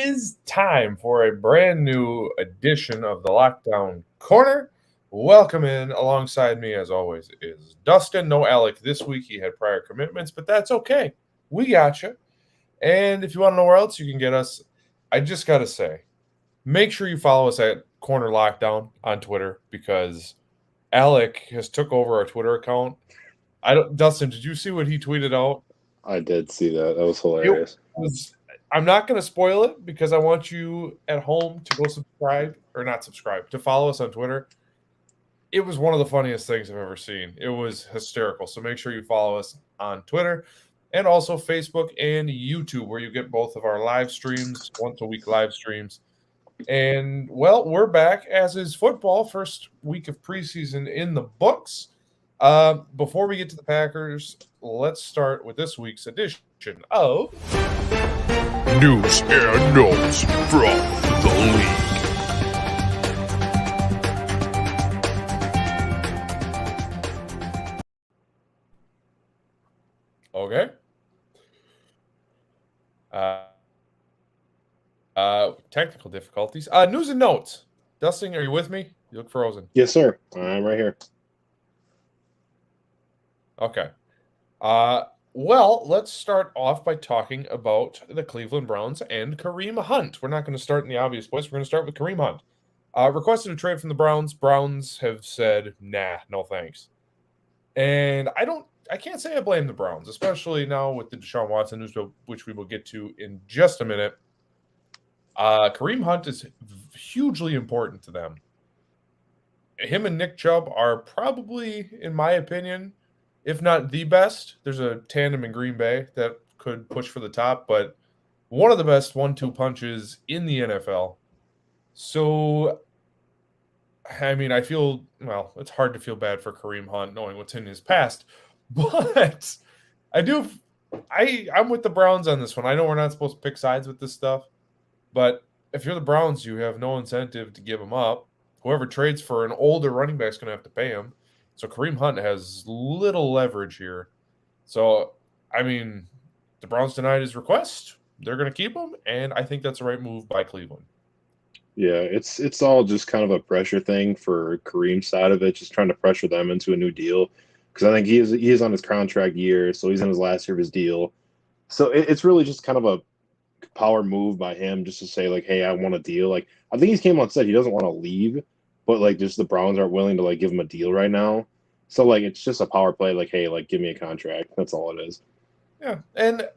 is time for a brand new edition of the Lockdown Corner. Welcome in alongside me, as always, is Dustin. No Alec this week. He had prior commitments, but that's okay. We got you. And if you want to know where else you can get us, I just got to say, make sure you follow us at Corner Lockdown on Twitter because Alec has took over our Twitter account. Dustin, did you see what he tweeted out? I did see that. That was hilarious. I'm not going to spoil it because I want you at home to go subscribe or not subscribe, to follow us on Twitter. It was one of the funniest things I've ever seen. It was hysterical. So make sure you follow us on Twitter and also Facebook and YouTube, where you get both of our live streams, once a week live streams. And, well, we're back, as is football. First week of preseason in the books. Before we get to the Packers, let's start with this week's edition of News and Notes from the League. Okay. Technical difficulties. News and notes. Dustin, are you with me? You look frozen. Yes, sir. I'm right here. Okay. Well, let's start off by talking about the Cleveland Browns and Kareem Hunt. We're not going to start in the obvious place. We're going to start with Kareem Hunt. Requested a trade from the Browns. Browns have said, nah, no thanks. And I can't say I blame the Browns, especially now with the Deshaun Watson news, which we will get to in just a minute. Kareem Hunt is hugely important to them. Him and Nick Chubb are probably, in my opinion, if not the best. There's a tandem in Green Bay that could push for the top, but one of the best 1-2 punches in the NFL. So, I mean, I feel, well, it's hard to feel bad for Kareem Hunt knowing what's in his past, but I'm with the Browns on this one. I know we're not supposed to pick sides with this stuff, but if you're the Browns, you have no incentive to give him up. Whoever trades for an older running back is going to have to pay him. So Kareem Hunt has little leverage here. So, I mean, the Browns denied his request. They're going to keep him, and I think that's the right move by Cleveland. Yeah, it's all just kind of a pressure thing for Kareem's side of it, just trying to pressure them into a new deal. Because I think he is on his contract year, so he's in his last year of his deal. So it's really just kind of a power move by him just to say, like, hey, I want a deal. Like, I think he's came on and said he doesn't want to leave, but, like, just the Browns aren't willing to, like, give him a deal right now. So, like, it's just a power play, like, hey, like, give me a contract. That's all it is. Yeah, and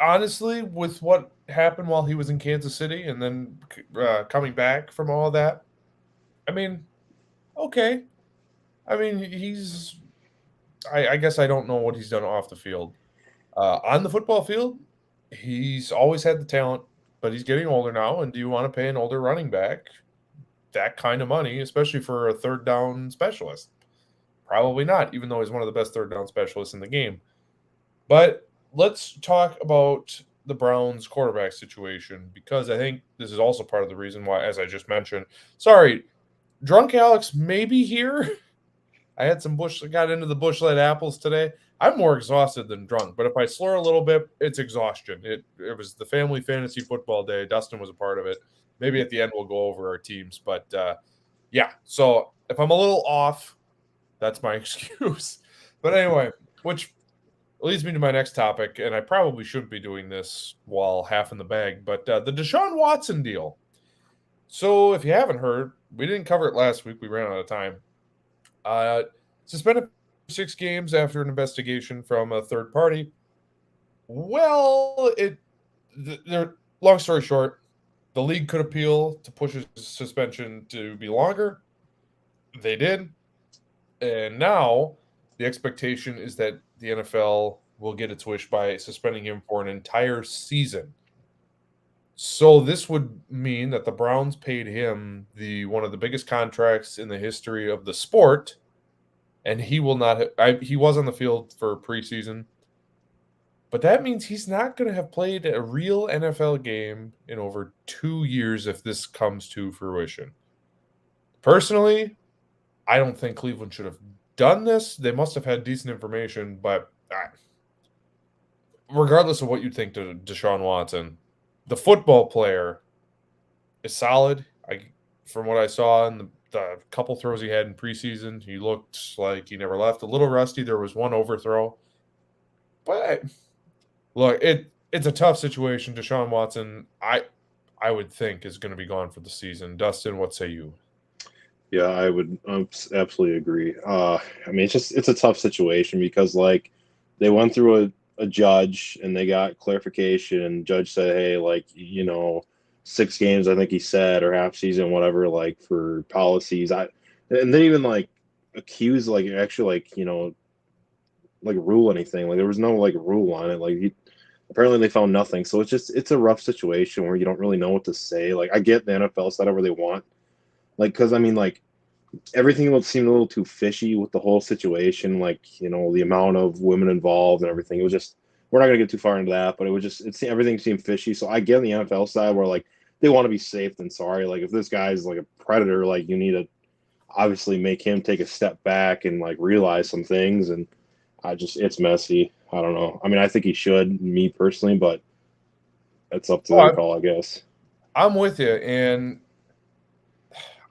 honestly, with what happened while he was in Kansas City and then coming back from all that, I mean, okay. I mean, I guess I don't know what he's done off the field. On the football field, he's always had the talent, but he's getting older now, and do you want to pay an older running back that kind of money, especially for a third down specialist? Probably not, even though he's one of the best third down specialists in the game. But let's talk about the Browns quarterback situation, because I think this is also part of the reason why, as I just mentioned, sorry, Drunk Alex may be here. I got into the bush-light apples today. I'm more exhausted than drunk, but if I slur a little bit, it's exhaustion. It was the family fantasy football day. Dustin was a part of it. Maybe at the end we'll go over our teams, but yeah. So if I'm a little off, that's my excuse. But anyway, which leads me to my next topic, and I probably shouldn't be doing this while half in the bag, but the Deshaun Watson deal. So if you haven't heard, we didn't cover it last week. We ran out of time. Suspended 6 games after an investigation from a third party. Well, long story short, the league could appeal to push his suspension to be longer. They did. And now the expectation is that the NFL will get its wish by suspending him for an entire season. So this would mean that the Browns paid him one of the biggest contracts in the history of the sport, and he will not he was on the field for preseason, but that means he's not going to have played a real NFL game in over 2 years if this comes to fruition. Personally, I don't think Cleveland should have done this. They must have had decent information, but regardless of what you think to Deshaun Watson, The football player is solid. From what I saw in the couple throws he had in preseason, he looked like he never left. A little rusty. There was one overthrow. But look, it's a tough situation. Deshaun Watson, I would think, is going to be gone for the season. Dustin, what say you? Yeah, I would absolutely agree. I mean, it's a tough situation because like they went through a judge and they got clarification, and judge said, hey, like 6 games, I think he said, or half season, whatever, like for policies. And they even like accuse like actually like rule anything. Like there was no like rule on it. Like apparently they found nothing. So it's a rough situation where you don't really know what to say. Like I get the NFL said whatever they want. Like, because I mean, like everything seemed a little too fishy with the whole situation. Like, the amount of women involved and everything. It was just, we're not gonna get too far into that, but it was just, everything seemed fishy. So I get on the NFL side where like they want to be safe than sorry. Like if this guy's like a predator, like you need to obviously make him take a step back and like realize some things. And it's messy. I don't know. I mean, I think he should, me personally, but it's up to their call, I guess. I'm with you, and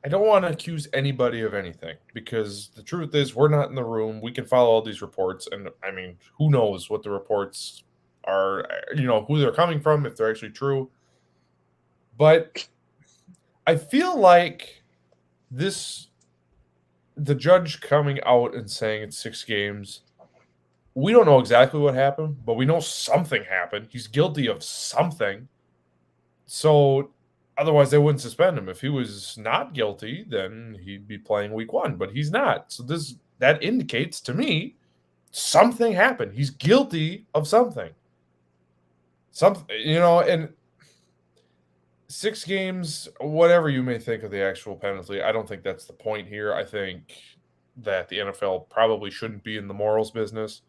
I don't want to accuse anybody of anything because the truth is we're not in the room. We can follow all these reports, and I mean, who knows what the reports are, who they're coming from, if they're actually true. But I feel like the judge coming out and saying it's 6 games, we don't know exactly what happened, but we know something happened. He's guilty of something. So otherwise, they wouldn't suspend him. If he was not guilty, then he'd be playing week 1, but he's not. So that indicates to me something happened. He's guilty of something. And 6 games, whatever you may think of the actual penalty, I don't think that's the point here. I think that the NFL probably shouldn't be in the morals business.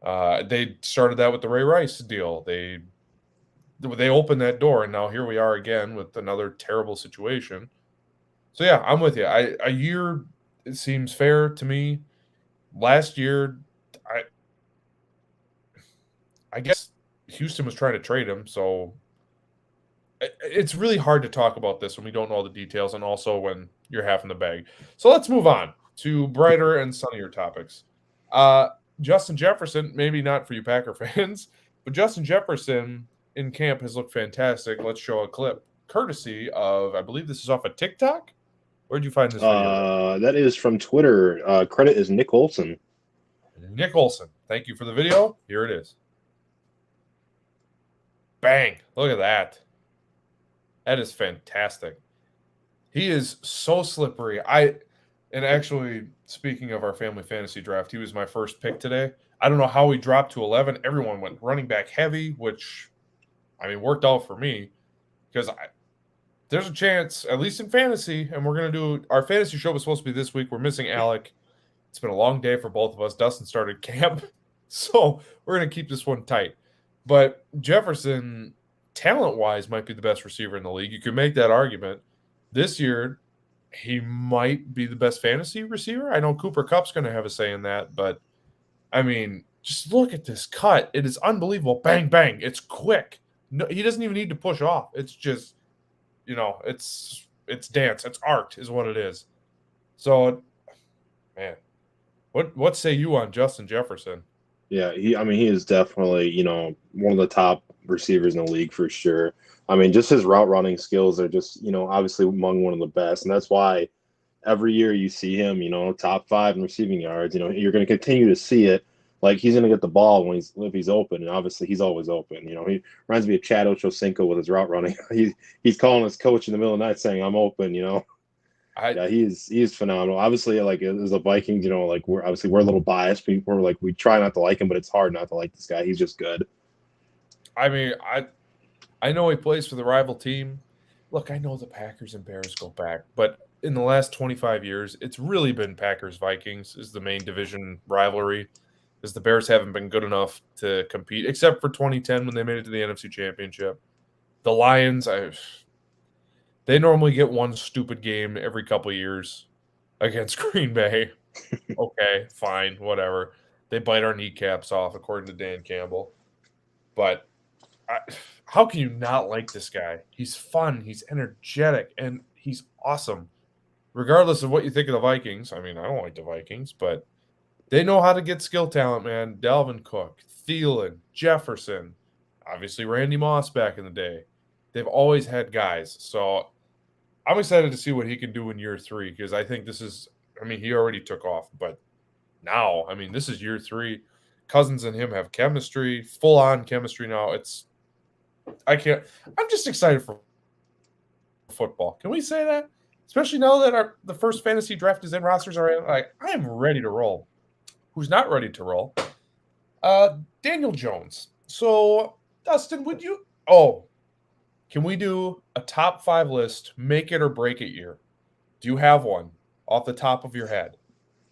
They started that with the Ray Rice deal. They opened that door, and now here we are again with another terrible situation. So yeah, I'm with you. A year, it seems fair to me. Last year, I guess Houston was trying to trade him, so it's really hard to talk about this when we don't know all the details, and also when you're half in the bag. So let's move on to brighter and sunnier topics. Justin Jefferson, maybe not for you Packer fans, but Justin Jefferson in camp has looked fantastic. Let's show a clip, courtesy of, I believe this is off of TikTok. Where'd you find this video? That is from Twitter. Credit is Nick Olson. Nick Olson. Thank you for the video. Here it is. Bang. Look at that. That is fantastic. He is so slippery. And actually, speaking of our family fantasy draft, he was my first pick today. I don't know how he dropped to 11. Everyone went running back heavy, which, I mean, worked out for me because there's a chance, at least in fantasy, and we're going to do – our fantasy show was supposed to be this week. We're missing Alec. It's been a long day for both of us. Dustin started camp, so we're going to keep this one tight. But Jefferson, talent-wise, might be the best receiver in the league. You could make that argument. This year, he might be the best fantasy receiver. I know Cooper Kupp's going to have a say in that, but, I mean, just look at this cut. It is unbelievable. Bang, bang. It's quick. No, he doesn't even need to push off. It's just, it's dance. It's art is what it is. So, man, what say you on Justin Jefferson? Yeah, he is definitely, one of the top receivers in the league for sure. I mean, just his route running skills are just, obviously among one of the best. And that's why every year you see him, top 5 in receiving yards. You're going to continue to see it. Like, he's going to get the ball if he's open. And obviously, he's always open. He reminds me of Chad Ochocinco with his route running. He's calling his coach in the middle of the night saying, I'm open, Yeah, he's phenomenal. Obviously, like as a Vikings, like we're a little biased. We try not to like him, but it's hard not to like this guy. He's just good. I mean, I know he plays for the rival team. Look, I know the Packers and Bears go back, but in the last 25 years, it's really been Packers-Vikings is the main division rivalry, because the Bears haven't been good enough to compete, except for 2010 when they made it to the NFC Championship. The Lions, they normally get one stupid game every couple of years against Green Bay. Okay, fine, whatever. They bite our kneecaps off, according to Dan Campbell. But how can you not like this guy? He's fun, he's energetic, and he's awesome. Regardless of what you think of the Vikings, I mean, I don't like the Vikings, but they know how to get skill talent, man. Dalvin Cook, Thielen, Jefferson, obviously Randy Moss back in the day. They've always had guys. So I'm excited to see what he can do in year 3 because I think this is, I mean, he already took off, but now, I mean, this is year 3. Cousins and him have chemistry, full on chemistry now. I'm just excited for football. Can we say that? Especially now that the first fantasy draft is in, rosters are in. Like, I am ready to roll. Who's not ready to roll? Daniel Jones. So, Dustin, can we do a top 5 list, make it or break it year? Do you have one off the top of your head?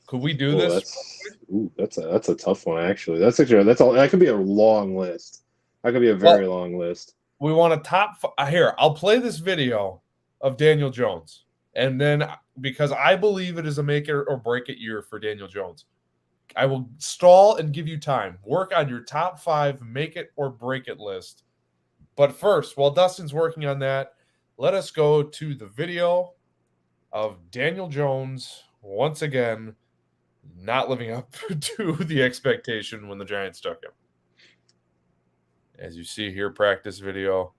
Could we do this? That's a tough one, actually. That could be a long list. That could be a very long list. We want a top here. I'll play this video of Daniel Jones, and then because I believe it is a make it or break it year for Daniel Jones, I will stall and give you time. Work on your top 5 make it or break it list. But first, while Dustin's working on that, let us go to the video of Daniel Jones once again not living up to the expectation when the Giants took him. As you see here, practice video.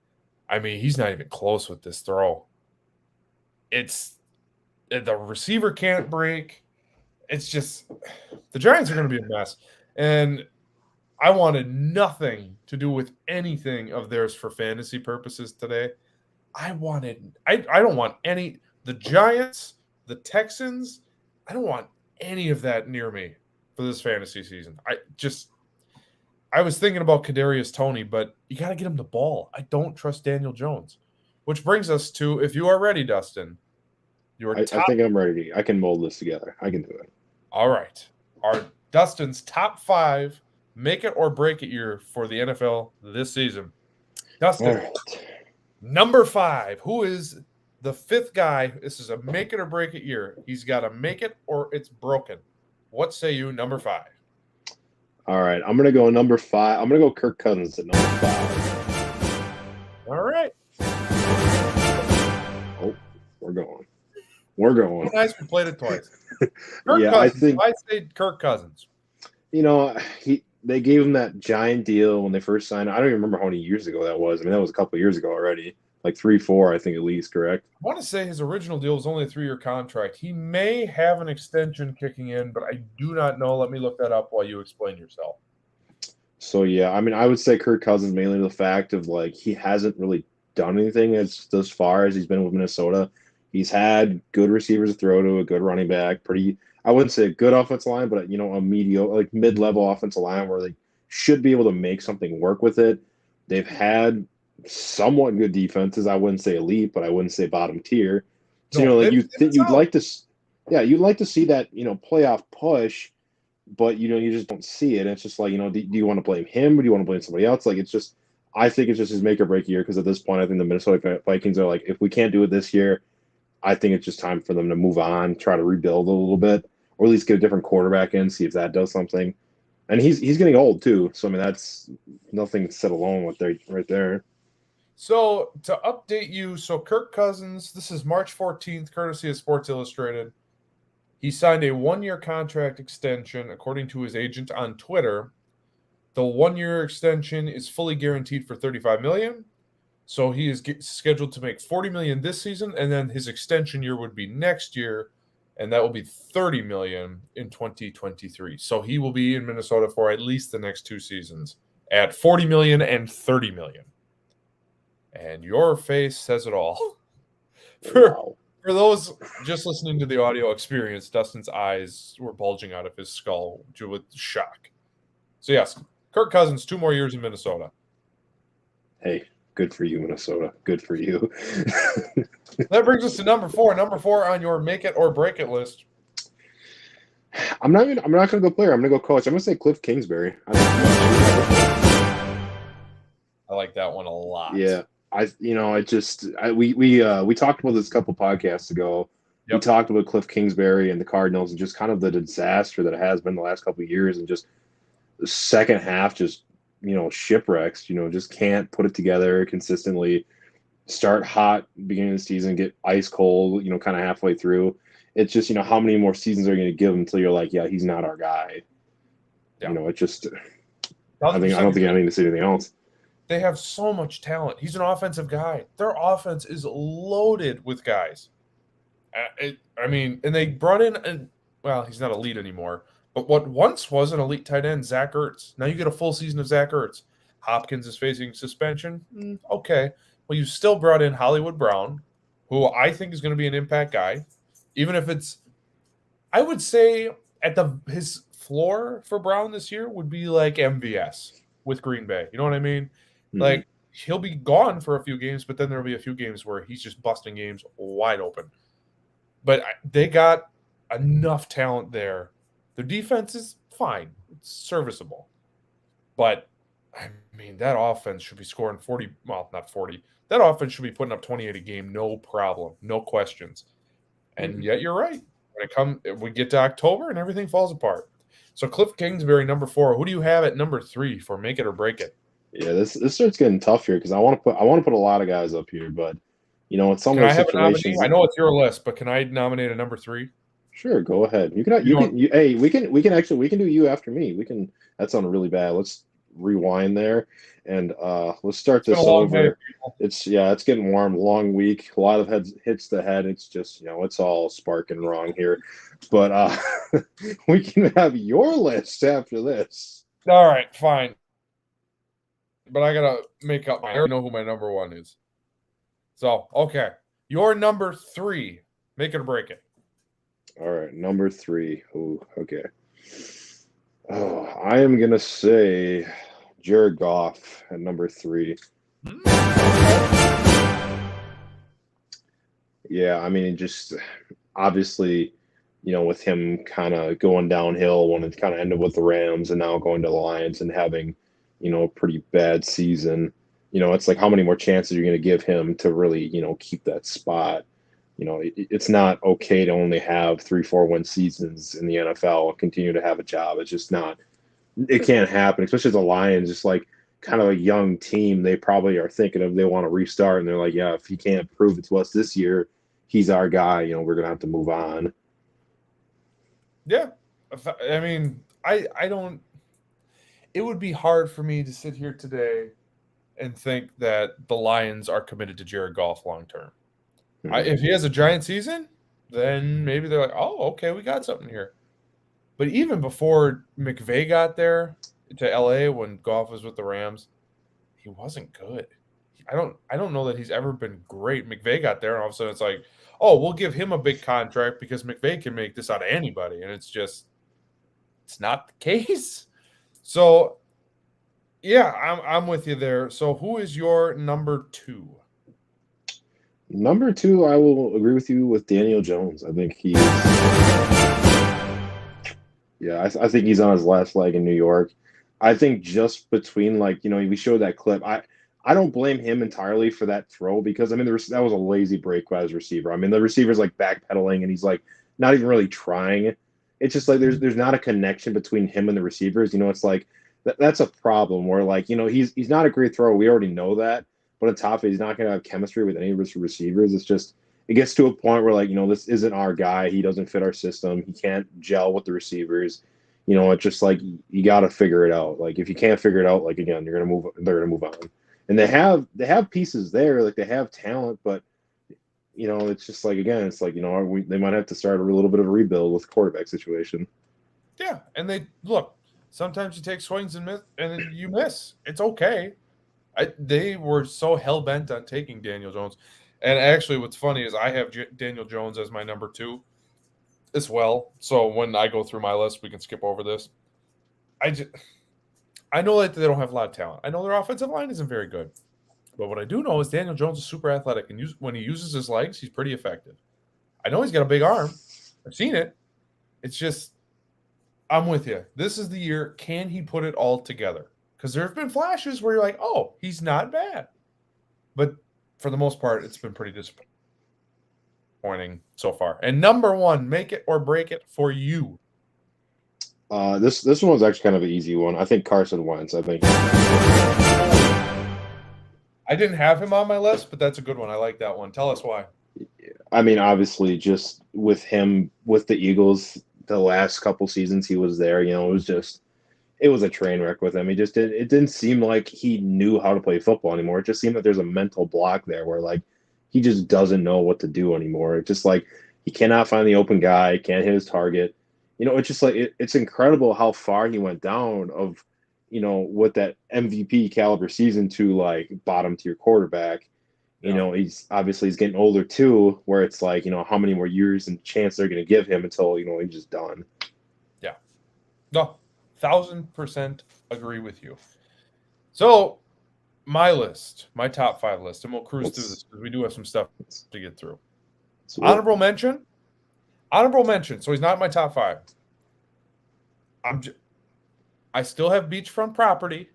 I mean, he's not even close with this throw. The receiver can't break. It's just the Giants are going to be a mess. And I wanted nothing to do with anything of theirs for fantasy purposes today. I don't want the Giants, the Texans, I don't want any of that near me for this fantasy season. I was thinking about Kadarius Toney, but you got to get him the ball. I don't trust Daniel Jones. Which brings us to, if you are ready, Dustin, I think I'm ready. I can mold this together. I can do it. All right. Dustin's top 5 make it or break it year for the NFL this season. Dustin, number 5. Who is the 5th guy? This is a make it or break it year. He's got to make it or it's broken. What say you, number 5? All right. I'm going to go number 5. I'm going to go Kirk Cousins at number 5. All right. Oh, we're going. Nice, we played it twice. I think I say Kirk Cousins. They gave him that giant deal when they first signed. I don't even remember how many years ago that was. I mean, that was a couple of years ago already, like 3-4, I think at least. Correct. I want to say his original deal was only a 3-year contract. He may have an extension kicking in, but I do not know. Let me look that up while you explain yourself. So yeah, I mean, I would say Kirk Cousins mainly the fact of like he hasn't really done anything as far as he's been with Minnesota. He's had good receivers to throw to, a good running back, I wouldn't say a good offensive line, but a mediocre, like mid-level offensive line where they should be able to make something work with it. They've had somewhat good defenses. I wouldn't say elite, but I wouldn't say bottom tier. So you'd like to see that playoff push, but you just don't see it. It's just like do you want to blame him or do you want to blame somebody else? Like I think it's just his make or break year because at this point I think the Minnesota Vikings are like, if we can't do it this year, I think it's just time for them to move on, try to rebuild a little bit, or at least get a different quarterback in, see if that does something. And he's getting old too, so I mean that's nothing set alone with right there. So to update you, Kirk Cousins, this is March 14th, courtesy of Sports Illustrated. He signed a 1-year contract extension, according to his agent on Twitter. The 1-year extension is fully guaranteed for $35 million. So he is scheduled to make $40 million this season, and then his extension year would be next year, and that will be $30 million in 2023. So he will be in Minnesota for at least the next 2 seasons at $40 million and $30 million. And your face says it all. For those just listening to the audio experience, Dustin's eyes were bulging out of his skull with shock. So yes, Kirk Cousins, 2 more years in Minnesota. Hey. Good for you, Minnesota. Good for you. That brings us to number 4. Number 4 on your make it or break it list. I'm not going to go player. I'm going to go coach. I'm going to say Cliff Kingsbury. I like that one a lot. Yeah. We talked about this a couple podcasts ago. Yep. We talked about Cliff Kingsbury and the Cardinals and just kind of the disaster that it has been the last couple of years, and just the second half just shipwrecks, just can't put it together consistently. Start hot beginning of the season, get ice cold, kind of halfway through. It's just, how many more seasons are you going to give him until you're like, yeah, he's not our guy. Yeah. It just, I don't think I need to say anything else. They have so much talent. He's an offensive guy. Their offense is loaded with guys. And they brought in, he's not elite anymore, but what once was an elite tight end, Zach Ertz. Now you get a full season of Zach Ertz. Hopkins is facing suspension. Okay. Well, you still brought in Hollywood Brown, who I think is going to be an impact guy, even if I would say his floor for Brown this year would be like MVS with Green Bay. You know what I mean? Mm-hmm. Like, he'll be gone for a few games, but then there'll be a few games where he's just busting games wide open. But they got enough talent there. Their defense is fine. It's serviceable. But, that offense should be scoring 40. Well, not 40. That offense should be putting up 28 a game, no problem, no questions. And yet you're right. We get to October and everything falls apart. So Cliff Kingsbury, number 4. Who do you have at number 3 for make it or break it? Yeah, this starts getting tough here because I want to put a lot of guys up here, but in some Can of I those have situations, a nominee? I know it's your list, but can I nominate a number 3? Sure, go ahead. We can do you after me. That sounded really bad. Let's rewind there and let's start this over. It's getting warm, long week, a lot of hits the head. It's just, it's all sparking wrong here. But we can have your list after this. All right, fine. But I gotta make up I know who my number 1 is. So, okay. Your number 3. Make it or break it. All right, number 3. Oh, okay. Oh, I am gonna say Jared Goff at number 3. Yeah, just obviously, with him kind of going downhill when it kind of ended with the Rams and now going to the Lions and having, a pretty bad season. It's like how many more chances are you going to give him to really, keep that spot? It's not okay to only have 3-4 win seasons in the NFL and continue to have a job. It's just not. It can't happen, especially the Lions, just like kind of a young team. They probably are thinking they want to restart, and they're like, yeah, if he can't prove it to us this year, he's our guy. We're gonna have to move on. Yeah, I don't. It would be hard for me to sit here today and think that the Lions are committed to Jared Goff long term. If he has a giant season, then maybe they're like, oh, okay, we got something here. But even before McVay got there to LA when Goff was with the Rams, he wasn't good. I don't know that he's ever been great. McVay got there, and all of a sudden it's like, oh, we'll give him a big contract because McVay can make this out of anybody. And it's not the case. So, yeah, I'm with you there. So who is your number 2? Number 2, I will agree with you with Daniel Jones. I think he's I think he's on his last leg in New York. I think just between we showed that clip. I don't blame him entirely for that throw because that was a lazy break by his receiver. The receiver's like backpedaling and he's like not even really trying. It's just like there's not a connection between him and the receivers. It's like that's a problem where he's not a great thrower. We already know that. But on top of it, he's not going to have chemistry with any of his receivers. It's just it gets to a point where this isn't our guy. He doesn't fit our system. He can't gel with the receivers. It's just like you got to figure it out. Like if you can't figure it out, again, they're going to move on. And they have pieces there, they have talent, but it's just again, it's they might have to start a little bit of a rebuild with the quarterback situation. Yeah, and they look. Sometimes you take swings and miss, and then you miss. It's okay. They were so hell bent on taking Daniel Jones, and actually, what's funny is I have Daniel Jones as my number 2 as well. So when I go through my list, we can skip over this. I know that they don't have a lot of talent. I know their offensive line isn't very good, but what I do know is Daniel Jones is super athletic, and when he uses his legs, he's pretty effective. I know he's got a big arm. I've seen it. It's just, I'm with you. This is the year. Can he put it all together? Because there have been flashes where you're like, oh, he's not bad. But for the most part, it's been pretty disappointing so far. And number 1, make it or break it for you. This one was actually kind of an easy one. I think Carson Wentz. I think. I didn't have him on my list, but that's a good one. I like that one. Tell us why. I mean, obviously, just with him with the Eagles, the last couple seasons he was there, it was a train wreck with him. It didn't seem like he knew how to play football anymore. It just seemed that there's a mental block there where like he just doesn't know what to do anymore. It's just like he cannot find the open guy, can't hit his target. It's just like it's incredible how far he went down of, with that MVP caliber season to like bottom tier quarterback. Yeah. He's getting older too, where it's like, how many more years and chance they're going to give him until, he's just done. Yeah. No, 1,000% agree with you. So my list, my top 5 list, and we'll cruise through this because we do have some stuff to get through. Honorable mention. So he's not in my top 5. I still have beachfront property,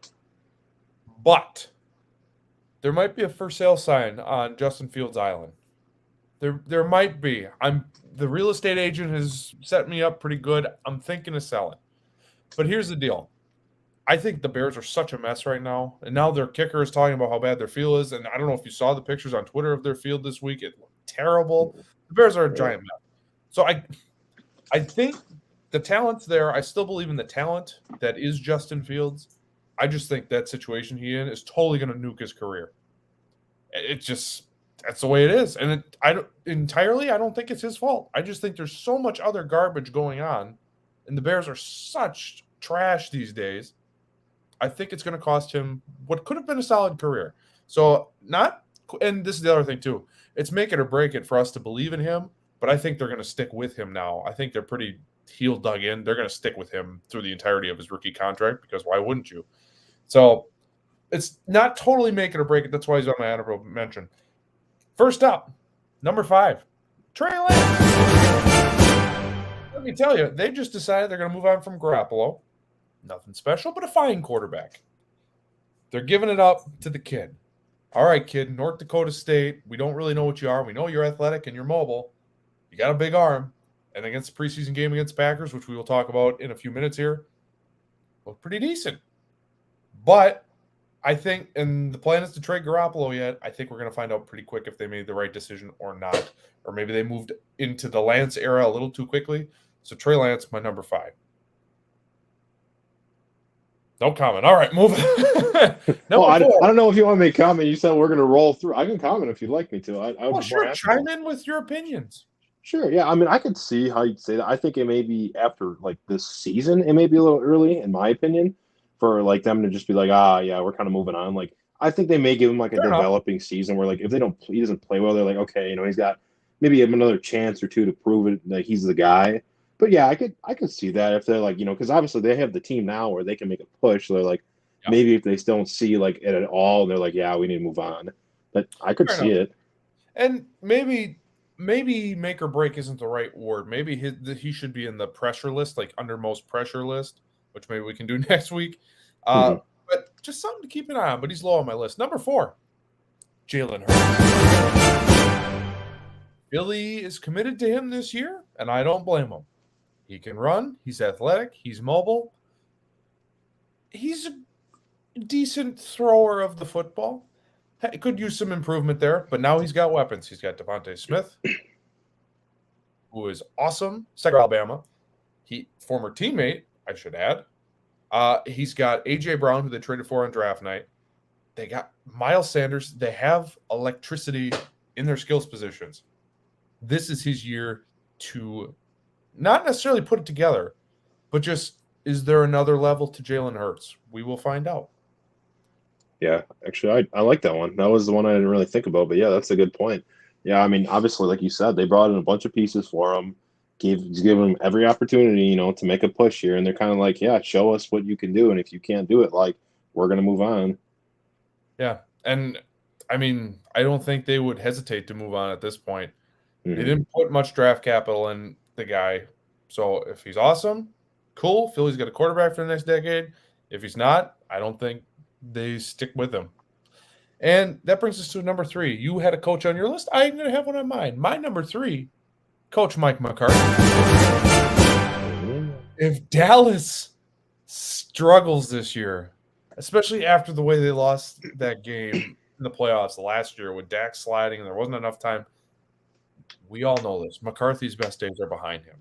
but there might be a for sale sign on Justin Fields Island. There might be. The real estate agent has set me up pretty good. I'm thinking of selling. But here's the deal. I think the Bears are such a mess right now. And now their kicker is talking about how bad their field is. And I don't know if you saw the pictures on Twitter of their field this week. It looked terrible. The Bears are a giant mess. So I think the talent's there. I still believe in the talent that is Justin Fields. I just think that situation he's in is totally going to nuke his career. That's the way it is. And I don't think it's his fault. I just think there's so much other garbage going on, and the Bears are such trash these days. I think it's going to cost him what could have been a solid career. So and this is the other thing too. It's make it or break it for us to believe in him, but I think they're going to stick with him now. I think they're pretty heel dug in. They're going to stick with him through the entirety of his rookie contract because why wouldn't you? So it's not totally make it or break it. That's why he's on my honorable mention. First up, number 5, Trey Lance. Let me tell you, they just decided they're going to move on from Garoppolo. Nothing special, but a fine quarterback. They're giving it up to the kid. All right, kid, North Dakota State. We don't really know what you are. We know you're athletic and you're mobile. You got a big arm. And against the preseason game against Packers, which we will talk about in a few minutes here, looked pretty decent. But I think, and the plan is to trade Garoppolo yet. I think we're going to find out pretty quick if they made the right decision or not. Or maybe they moved into the Lance era a little too quickly. So Trey Lance, my number 5. No comment. All right, moving. I don't know if you want to make a comment. You said we're going to roll through. I can comment if you'd like me to. I would sure. Chime in with your opinions. Sure. Yeah. I mean, I could see how you'd say that. I think it may be after like this season. It may be a little early, in my opinion, for like them to just be like, yeah, we're kind of moving on. Like, I think they may give him like a developing season where like if he doesn't play well, they're like, okay, he's got maybe another chance or two to prove it that he's the guy. But yeah, I could see that if they're like, because obviously they have the team now where they can make a push. So they're like, maybe if they don't see like it at all, they're like, yeah, we need to move on. But I could see it. And maybe make or break isn't the right word. Maybe he should be in the pressure list, like under most pressure list, which maybe we can do next week. But just something to keep an eye on. But he's low on my list. Number 4, Jalen Hurts. Philly is committed to him this year, and I don't blame him. He can run. He's athletic. He's mobile. He's a decent thrower of the football. He could use some improvement there, but now he's got weapons. He's got Devontae Smith, who is awesome. Second Alabama. Former teammate, I should add. He's got A.J. Brown, who they traded for on draft night. They got Miles Sanders. They have electricity in their skills positions. This is his year to not necessarily put it together, but just, is there another level to Jalen Hurts? We will find out. Yeah, actually, I like that one. That was the one I didn't really think about, but yeah, that's a good point. Yeah, I mean, obviously, like you said, they brought in a bunch of pieces for him, gave him every opportunity, to make a push here, and they're kind of like, yeah, show us what you can do, and if you can't do it, like, we're gonna move on. Yeah, and I mean, I don't think they would hesitate to move on at this point. They didn't put much draft capital in the guy, so if he's awesome, cool. Philly's got a quarterback for the next decade. If he's not, I don't think they stick with him. And that brings us to number 3. You had a coach on your list. I'm going to have one on mine. My number 3, Coach Mike McCarthy. If Dallas struggles this year, especially after the way they lost that game in the playoffs last year with Dak sliding and there wasn't enough time, we all know this. McCarthy's best days are behind him.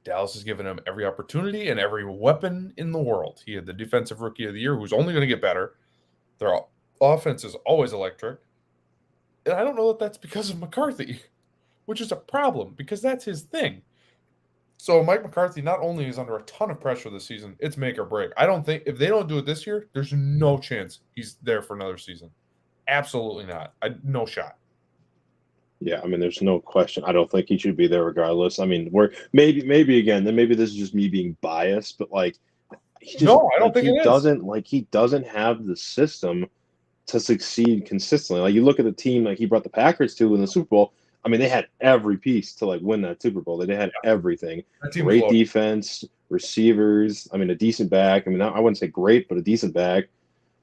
Dallas has given him every opportunity and every weapon in the world. He had the defensive rookie of the year, who's only going to get better. Their offense is always electric. And I don't know that that's because of McCarthy, which is a problem because that's his thing. So Mike McCarthy not only is under a ton of pressure this season, it's make or break. I don't think if they don't do it this year, there's no chance he's there for another season. Absolutely not. No shot. Yeah, I mean, there's no question. I don't think he should be there regardless. I mean, maybe again, then maybe this is just me being biased, but like he just No, I don't think he it is. doesn't have the system to succeed consistently. Like you look at the team like he brought the Packers to in the Super Bowl. I mean, they had every piece to like win that Super Bowl. They had everything. That team Great was defense, receivers. I mean, a decent back. I mean, I wouldn't say great, but a decent back.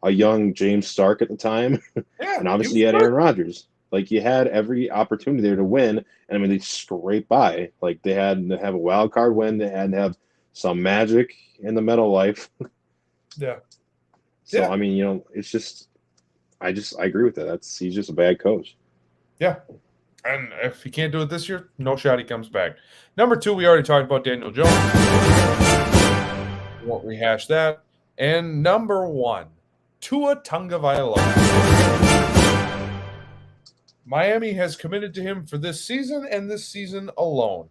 A young James Stark at the time, yeah, and obviously you had Aaron Rodgers. Like you had every opportunity there to win, and I mean they scraped by. Like they had to have a wild card win. They had to have some magic in the middle life. Yeah. So Yeah. I mean, it's just I agree with that. He's just a bad coach. Yeah. And if he can't do it this year, no shot he comes back. Number 2, we already talked about Daniel Jones. We won't rehash that. And number 1, Tua Tagovailoa. Miami has committed to him for this season and this season alone.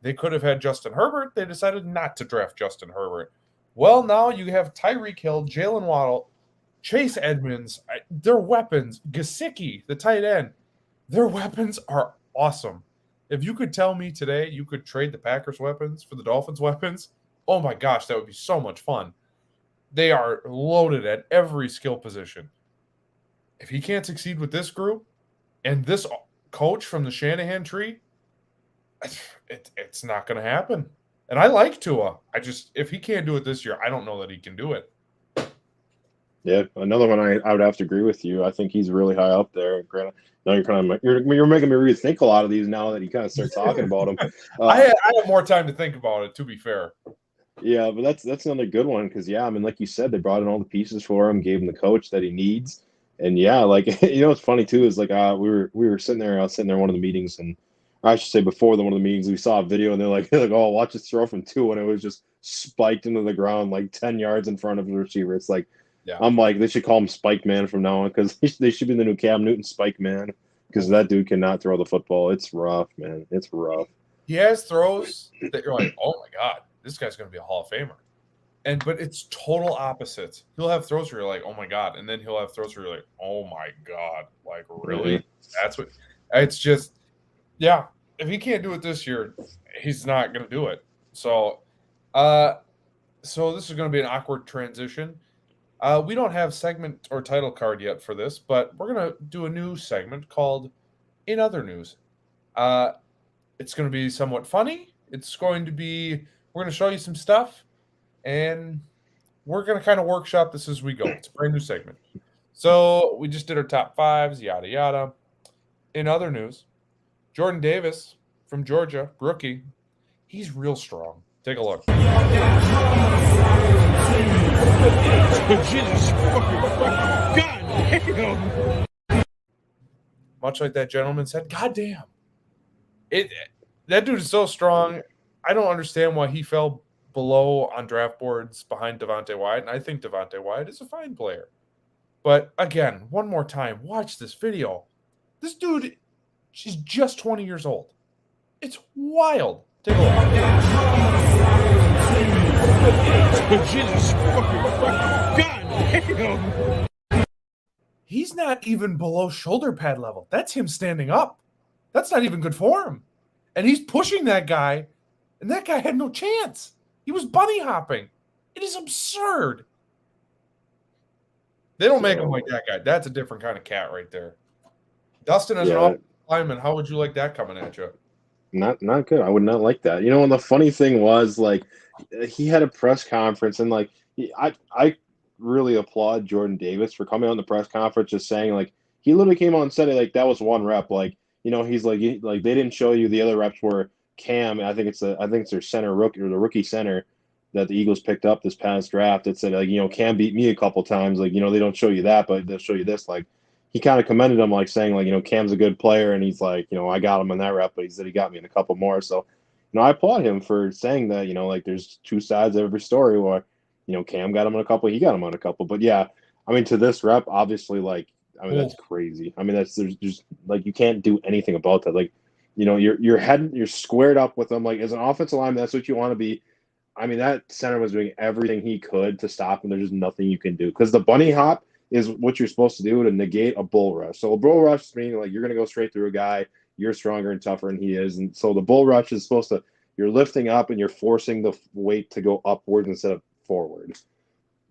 They could have had Justin Herbert. They decided not to draft Justin Herbert. Well, now you have Tyreek Hill, Jalen Waddle, Chase Edmonds, their weapons, Gesicki, the tight end. Their weapons are awesome. If you could tell me today you could trade the Packers' weapons for the Dolphins' weapons, oh my gosh, that would be so much fun. They are loaded at every skill position. If he can't succeed with this group and this coach from the Shanahan tree, it's not going to happen. And I like Tua. If he can't do it this year, I don't know that he can do it. Yeah, another one I would have to agree with you. I think he's really high up there. Granted, now you're making me rethink a lot of these now that you kind of start talking about them. I have more time to think about it, to be fair. Yeah, but that's another good one because I mean, like you said, they brought in all the pieces for him, gave him the coach that he needs, and like what's funny too is like we were sitting there. I was sitting there in one of the meetings, and I should say before one of the meetings, we saw a video, and they're like oh, watch this throw from 2, and it was just spiked into the ground like 10 yards in front of the receiver. It's like. Yeah. I'm like, they should call him Spike Man from now on because they should be the new Cam Newton Spike Man because that dude cannot throw the football. It's rough, man. It's rough. He has throws that you're like, oh my God, this guy's going to be a Hall of Famer. But it's total opposites. He'll have throws where you're like, oh my God. And then he'll have throws where you're like, oh my God. Like, really? Mm-hmm. That's what it's just, yeah. If he can't do it this year, he's not going to do it. So this is going to be an awkward transition. We don't have segment or title card yet for this, but we're going to do a new segment called In Other News. It's going to be somewhat funny. We're going to show you some stuff, and we're going to kind of workshop this as we go. It's a brand new segment. So we just did our top 5s, yada, yada. In other news, Jordan Davis from Georgia, rookie, he's real strong. Take a look. Jesus fucking God damn. Much like that gentleman said, God damn. That dude is so strong. I don't understand why he fell below on draft boards behind Devontae Wyatt, and I think Devontae Wyatt is a fine player. But again, one more time, watch this video. This dude, she's just 20 years old. It's wild. Take a look. Jesus fucking God damn. He's not even below shoulder pad level. That's him standing up. That's not even good for him. And he's pushing that guy, and that guy had no chance. He was bunny hopping. It is absurd. They don't make him like that guy. That's a different kind of cat right there. Dustin, as an offensive lineman, how would you like that coming at you? Not good. I would not like that. And the funny thing was, like, he had a press conference, and like, I really applaud Jordan Davis for coming on the press conference, just saying, like, he literally came on and said it like that was one rep. Like, he's like they didn't show you the other reps where Cam. I think it's their center rookie or the rookie center that the Eagles picked up this past draft. It said like, Cam beat me a couple times. Like, they don't show you that, but they'll show you this. Like, he kind of commended him, like saying like, Cam's a good player, and he's like, I got him in that rep, but he said he got me in a couple more. So, I applaud him for saying that. Like there's two sides of every story where, Cam got him in a couple, he got him on a couple. But yeah, I mean, to this rep, obviously, like, I mean, that's crazy. I mean, there's like, you can't do anything about that. Like, you're squared up with them. Like, as an offensive lineman, that's what you want to be. I mean, that center was doing everything he could to stop him. There's just nothing you can do because the bunny hop is what you're supposed to do to negate a bull rush. So a bull rush means like you're going to go straight through a guy. You're stronger and tougher than he is. And so the bull rush is supposed to, you're lifting up and you're forcing the weight to go upwards instead of forward.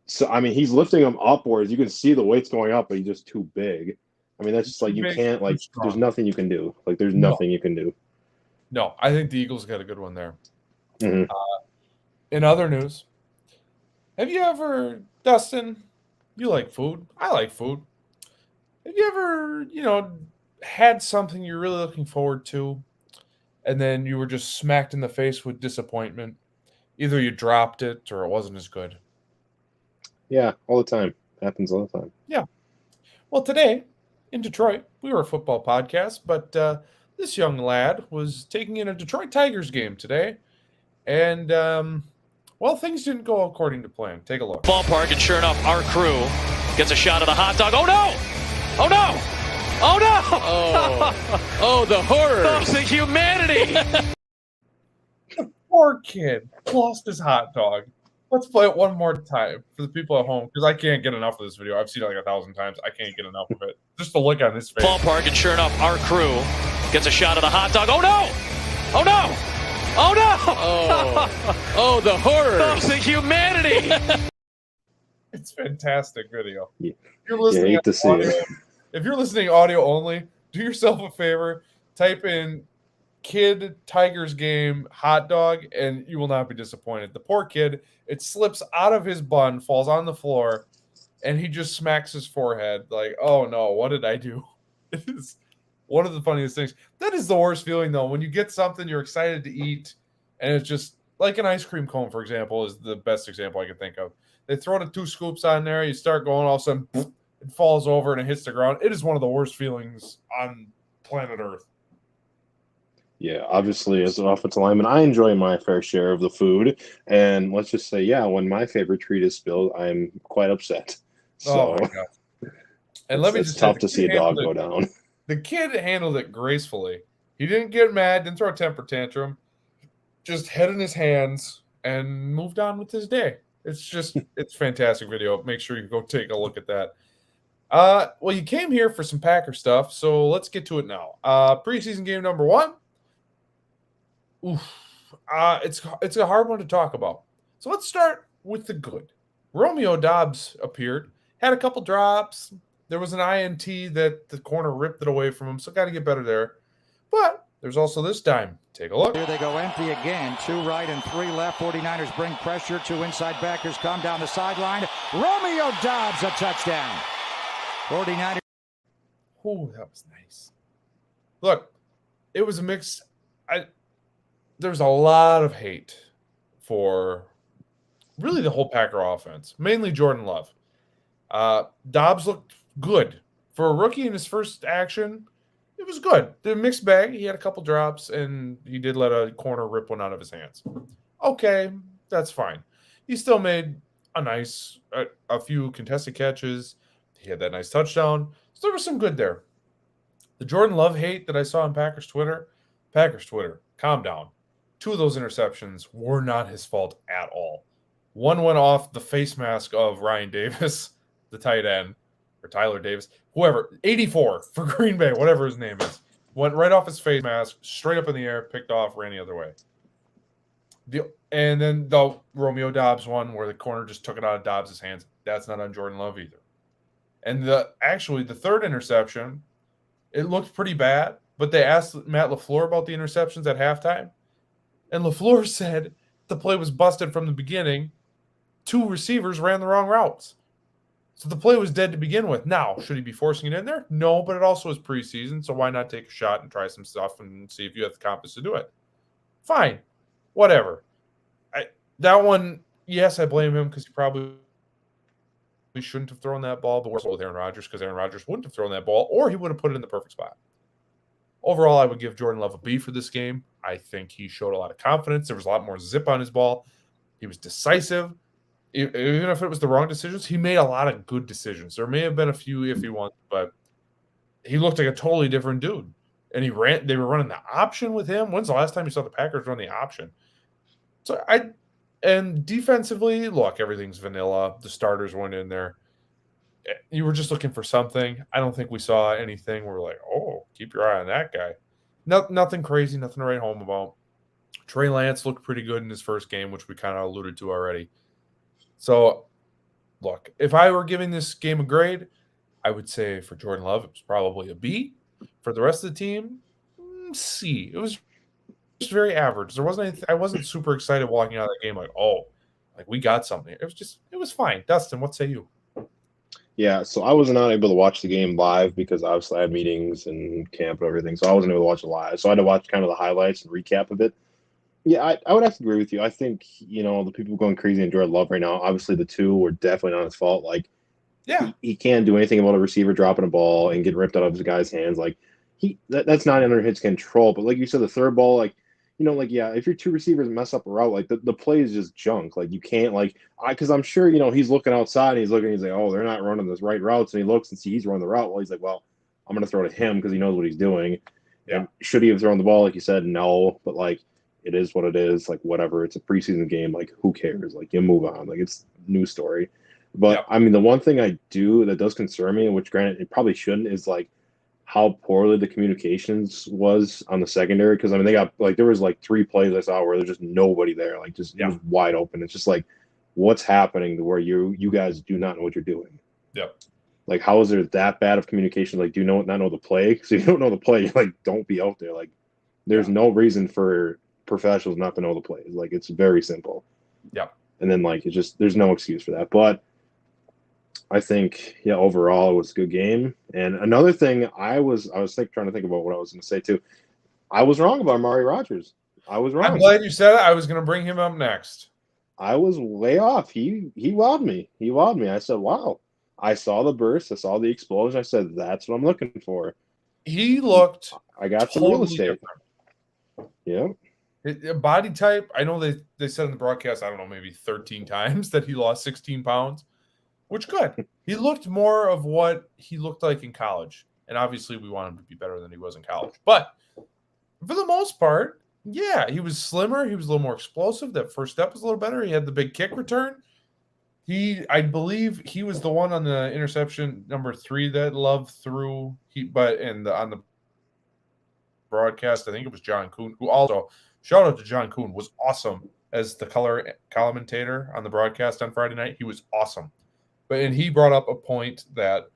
So, I mean, he's lifting him upwards. You can see the weight's going up, but he's just too big. I mean, that's just like, you can't, like, there's nothing you can do. Like, there's nothing you can do. No, I think the Eagles got a good one there. Mm-hmm. In other news, have you ever, Dustin, you like food? I like food. Have you ever, had something you're really looking forward to, and then you were just smacked in the face with disappointment? Either you dropped it or it wasn't as good. Yeah, all the time. Happens all the time. Yeah. Well, today in Detroit, we were a football podcast, but this young lad was taking in a Detroit Tigers game today, and well, things didn't go according to plan. Take a look. Ballpark, and sure enough, our crew gets a shot of the hot dog. Oh no! Oh no! Oh no! Oh, the horror. Oh, the humanity! Poor kid lost his hot dog. Let's play it one more time for the people at home because I can't get enough of this video. I've seen it like 1,000 times. I can't get enough of it. Just to look on his face. Ballpark, and sure enough, our crew gets a shot of the hot dog. Oh no! Oh no! Oh no! Oh, the horror. Oh, the humanity! It's fantastic video. Yeah. If you're listening, hate to see it. If you're listening audio only, do yourself a favor. Type in kid Tigers game hot dog, and you will not be disappointed. The poor kid, it slips out of his bun, falls on the floor, and he just smacks his forehead like, oh no, what did I do? It is one of the funniest things. That is the worst feeling, though, when you get something you're excited to eat, and it's just like an ice cream cone, for example, is the best example I can think of. They throw the 2 scoops on there, you start going, all of a sudden, it falls over and it hits the ground. It is one of the worst feelings on planet Earth. Yeah, obviously, as an offensive lineman, I enjoy my fair share of the food. And let's just say, yeah, when my favorite treat is spilled, I'm quite upset. So, oh, my God. And let me it's just tough say, to see a dog go down. The kid handled it gracefully. He didn't get mad, didn't throw a temper tantrum, just head in his hands and moved on with his day. It's a fantastic video. Make sure you go take a look at that. Well, you came here for some Packer stuff, so let's get to it now. Preseason game number 1. Oof. It's a hard one to talk about. So let's start with the good. Romeo Doubs appeared, had a couple drops. There was an INT that the corner ripped it away from him, so got to get better there. But there's also this dime. Take a look. Here they go empty again. 2 right and 3 left. 49ers bring pressure. 2 inside backers come down the sideline. Romeo Doubs, a touchdown. 49ers. Oh, that was nice. Look, it was a mix. There's a lot of hate for really the whole Packer offense, mainly Jordan Love. Doubs looked good. For a rookie in his first action, it was good. The mixed bag. He had a couple drops, and he did let a corner rip one out of his hands. Okay, that's fine. He still made a few contested catches. He had that nice touchdown. So there was some good there. The Jordan Love hate that I saw on Packers Twitter, calm down. 2 of those interceptions were not his fault at all. One went off the face mask of Ryan Davis, the tight end, or Tyler Davis, whoever, 84 for Green Bay, whatever his name is. Went right off his face mask, straight up in the air, picked off, ran the other way. And then the Romeo Doubs one where the corner just took it out of Dobbs' hands. That's not on Jordan Love either. And the third interception, it looked pretty bad, but they asked Matt LaFleur about the interceptions at halftime. And LaFleur said the play was busted from the beginning. 2 receivers ran the wrong routes. So the play was dead to begin with. Now, should he be forcing it in there? No, but it also is preseason, so why not take a shot and try some stuff and see if you have the confidence to do it? Fine, whatever. That one, yes, I blame him because he probably shouldn't have thrown that ball, but we're with Aaron Rodgers because Aaron Rodgers wouldn't have thrown that ball, or he would have put it in the perfect spot. Overall, I would give Jordan Love a B for this game. I think he showed a lot of confidence. There was a lot more zip on his ball. He was decisive. Even if it was the wrong decisions, he made a lot of good decisions. There may have been a few iffy ones, but he looked like a totally different dude. And they were running the option with him. When's the last time you saw the Packers run the option? And defensively, look, everything's vanilla. The starters weren't in there. You were just looking for something. I don't think we saw anything where we're like, oh, keep your eye on that guy. Nothing crazy, nothing to write home about. Trey Lance looked pretty good in his first game, which we kind of alluded to already. So, look, if I were giving this game a grade, I would say for Jordan Love, it was probably a B. For the rest of the team, C. It was just very average. There wasn't anything, I wasn't super excited walking out of the game like, oh, like we got something. It was fine. Dustin, what say you? Yeah, so I was not able to watch the game live because obviously I had meetings and camp and everything, so I wasn't able to watch it live. So I had to watch kind of the highlights and recap of it. Yeah, I would have to agree with you. I think, the people going crazy on Jordan Love right now, obviously the two were definitely not his fault. Like, Yeah. he can't do anything about a receiver dropping a ball and getting ripped out of his guy's hands. Like, that's not under his control. But like you said, the third ball, like, if your two receivers mess up a route, like the play is just junk. Like you can't because I'm sure, he's looking outside and he's like, oh, they're not running this right routes. And he looks and sees he's running the route. Well, he's like, well, I'm going to throw to him because he knows what he's doing. Yeah. And should he have thrown the ball? Like you said, no, but like, it is what it is. Like, whatever. It's a preseason game. Like, who cares? Like, you move on. Like, it's a news story. But Yeah. I mean, the one thing that does concern me, which granted it probably shouldn't, is like how poorly the communications was on the secondary. Because I mean, they got there was 3 plays I saw where there's just nobody there, it was wide open. It's just like, what's happening to where you guys do not know what you're doing? Yep. Like, how is there that bad of communication? Like, do you not know the play? So if you don't know the play, don't be out there. Like, there's no reason for professionals not to know the plays. Like, it's very simple. Yeah. And then it's just there's no excuse for that. But I think overall it was a good game. And another thing I was trying to think about what I was going to say too. I was wrong about Amari Rodgers. I was wrong. I'm glad you said it. I was going to bring him up next. I was way off. He wowed me. I said, wow. I saw the burst. I saw the explosion. I said, that's what I'm looking for. He looked I got totally some real estate. different. Yeah. Body type, I know they said in the broadcast, I don't know, maybe 13 times that he lost 16 pounds, which good. He looked more of what he looked like in college. And obviously we want him to be better than he was in college. But for the most part, yeah, he was slimmer. He was a little more explosive. That first step was a little better. He had the big kick return. I believe he was the one on the interception number 3 that Love threw. On the broadcast, I think it was John Kuhn, who also, shout out to John Kuhn, was awesome as the color commentator on the broadcast on Friday night. He was awesome. And he brought up a point that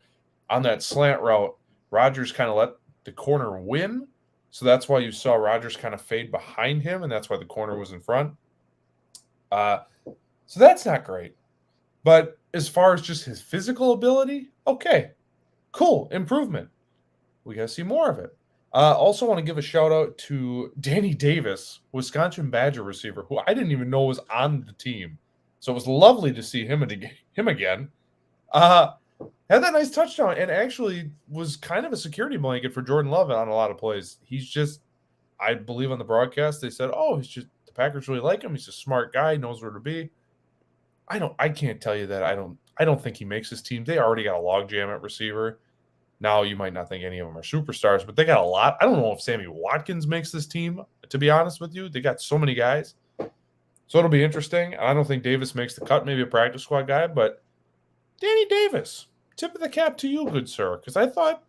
on that slant route, Rodgers kind of let the corner win. So that's why you saw Rodgers kind of fade behind him, and that's why the corner was in front. So that's not great. But as far as just his physical ability, okay, cool, improvement. We got to see more of it. Also want to give a shout out to Danny Davis, Wisconsin Badger receiver, who I didn't even know was on the team. So it was lovely to see him again. Had that nice touchdown and actually was kind of a security blanket for Jordan Love on a lot of plays. He's just, I believe on the broadcast, they said, oh, the Packers really like him. He's a smart guy, knows where to be. I can't tell you that. I don't think he makes his team. They already got a logjam at receiver. Now, you might not think any of them are superstars, but they got a lot. I don't know if Sammy Watkins makes this team, to be honest with you. They got so many guys. So it'll be interesting. I don't think Davis makes the cut, maybe a practice squad guy, but Danny Davis, tip of the cap to you, good sir, because I thought,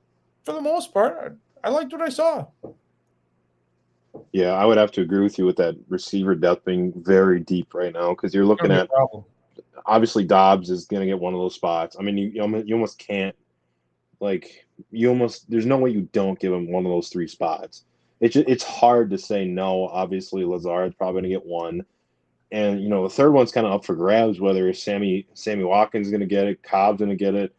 for the most part, I liked what I saw. Yeah, I would have to agree with you with that receiver depth being very deep right now because you're looking at, obviously, Dobbs is going to get one of those spots. I mean, you almost can't. There's no way you don't give him one of those 3 spots. It's hard to say no. Obviously, Lazard's probably going to get one. And, the third one's kind of up for grabs, whether Sammy Watkins is going to get it, Cobb's going to get it,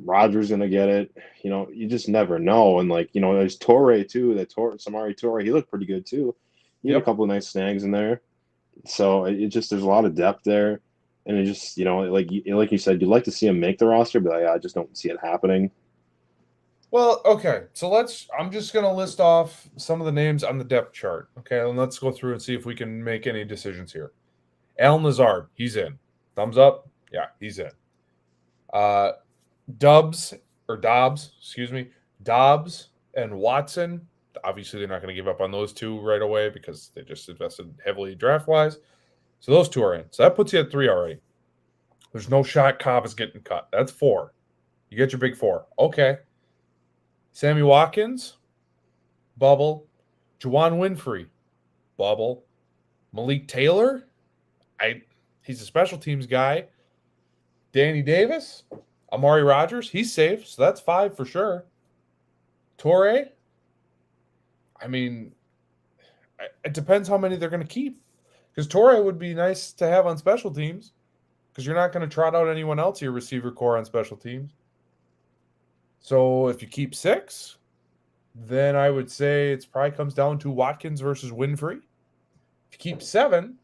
Rodgers going to get it. You just never know. And, there's Torrey, too. Samari Torrey, he looked pretty good, too. He had a couple of nice snags in there. So it just there's a lot of depth there, and it just like you said, you'd like to see him make the roster, but I just don't see it happening. Well, okay. So I'm just going to list off some of the names on the depth chart. Okay. And let's go through and see if we can make any decisions here. Al Nazard, he's in. Thumbs up. Yeah, he's in. Dobbs, and Watson. Obviously, they're not going to give up on those two right away because they just invested heavily draft-wise. So those two are in. So that puts you at 3 already. There's no shot Cobb is getting cut. That's 4. You get your big 4. Okay. Sammy Watkins, bubble. Juwan Winfrey, bubble. Malik Taylor, he's a special teams guy. Danny Davis, Amari Rogers, he's safe, so that's 5 for sure. Torre, I mean, it depends how many they're going to keep. Because Torre would be nice to have on special teams because you're not going to trot out anyone else your receiver core on special teams. So if you keep 6, then I would say it probably comes down to Watkins versus Winfrey. If you keep 7,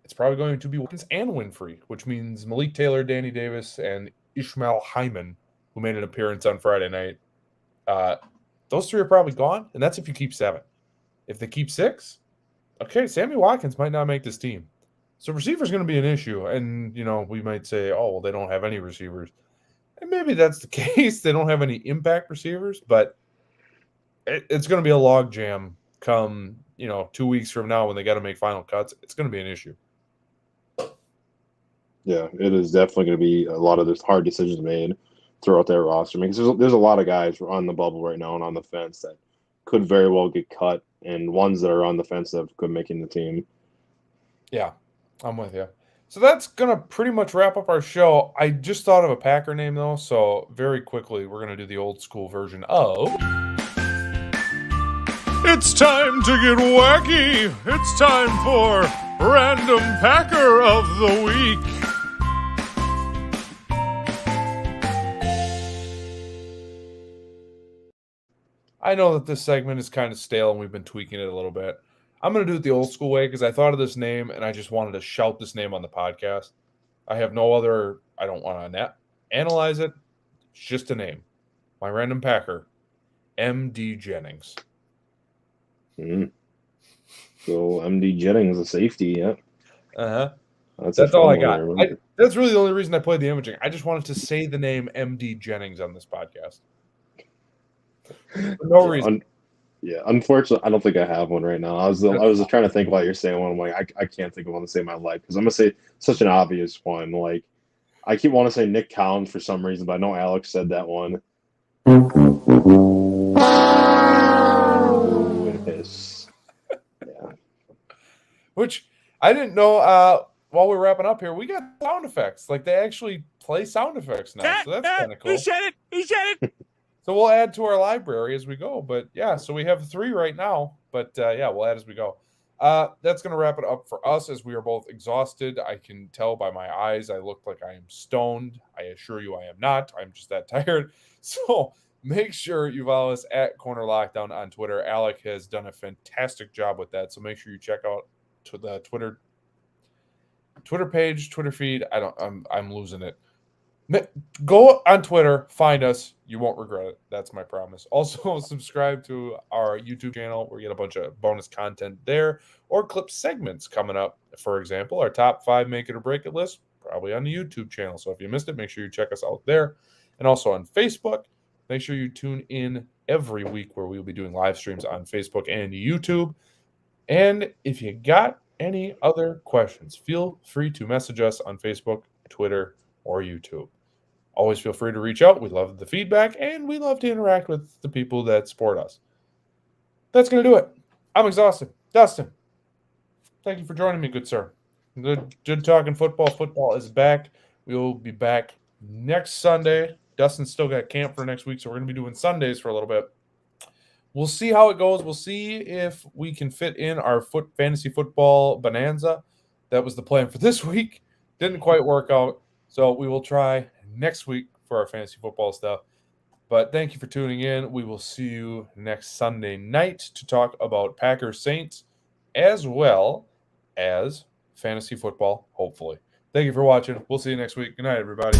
it's probably going to be Watkins and Winfrey, which means Malik Taylor, Danny Davis, and Ishmael Hyman, who made an appearance on Friday night. Those 3 are probably gone, and that's if you keep 7. If they keep 6, okay, Sammy Watkins might not make this team. So receiver's going to be an issue, and, we might say, oh, well, they don't have any receivers. And maybe that's the case. They don't have any impact receivers, but it's going to be a log jam come, 2 weeks from now when they got to make final cuts. It's going to be an issue. Yeah, it is definitely going to be a lot of those hard decisions made throughout their roster. Because there's a lot of guys on the bubble right now and on the fence that could very well get cut, and ones that are on the fence that could making the team. Yeah, I'm with you. So that's going to pretty much wrap up our show. I just thought of a Packer name, though, so very quickly we're going to do the old school version of... It's time to get wacky. It's time for Random Packer of the Week. I know that this segment is kind of stale and we've been tweaking it a little bit. I'm going to do it the old school way because I thought of this name and I just wanted to shout this name on the podcast. I have no other, I don't want to analyze it. It's just a name. My random Packer, MD Jennings. So MD Jennings, a safety, yeah. Uh-huh. That's all I got. That's really the only reason I played the imaging. I just wanted to say the name MD Jennings on this podcast. For no reason. Yeah, unfortunately, I don't think I have one right now. I was trying to think while you're saying one. I'm like, I can't think of one to say in my life because I'm gonna say such an obvious one. Like, I keep wanting to say Nick Collins for some reason, but I know Alex said that one. Yeah. Which I didn't know. While we're wrapping up here, we got sound effects. Like they actually play sound effects now, so that's kind of cool. He said it. So we'll add to our library as we go. But yeah, so we have 3 right now. But yeah, we'll add as we go. That's going to wrap it up for us as we are both exhausted. I can tell by my eyes I look like I am stoned. I assure you I am not. I'm just that tired. So make sure you follow us at Corner Lockdown on Twitter. Alec has done a fantastic job with that. So make sure you check out the Twitter page, Twitter feed. I'm losing it. Go on Twitter, find us. You won't regret it. That's my promise. Also, subscribe to our YouTube channel where you get a bunch of bonus content there or clip segments coming up. For example, our top 5 make it or break it list, probably on the YouTube channel. So if you missed it, make sure you check us out there. And also on Facebook, make sure you tune in every week where we'll be doing live streams on Facebook and YouTube. And if you got any other questions, feel free to message us on Facebook, Twitter, or YouTube. Always feel free to reach out. We love the feedback, and we love to interact with the people that support us. That's going to do it. I'm exhausted. Dustin, thank you for joining me, good sir. Good talking football. Football is back. We will be back next Sunday. Dustin's still got camp for next week, so we're going to be doing Sundays for a little bit. We'll see how it goes. We'll see if we can fit in our fantasy football bonanza. That was the plan for this week. Didn't quite work out, so we will try next week for our fantasy football stuff. But thank you for tuning in. We will see you next Sunday night to talk about Packers Saints as well as fantasy football, hopefully. Thank you for watching. We'll see you next week. Good night, everybody.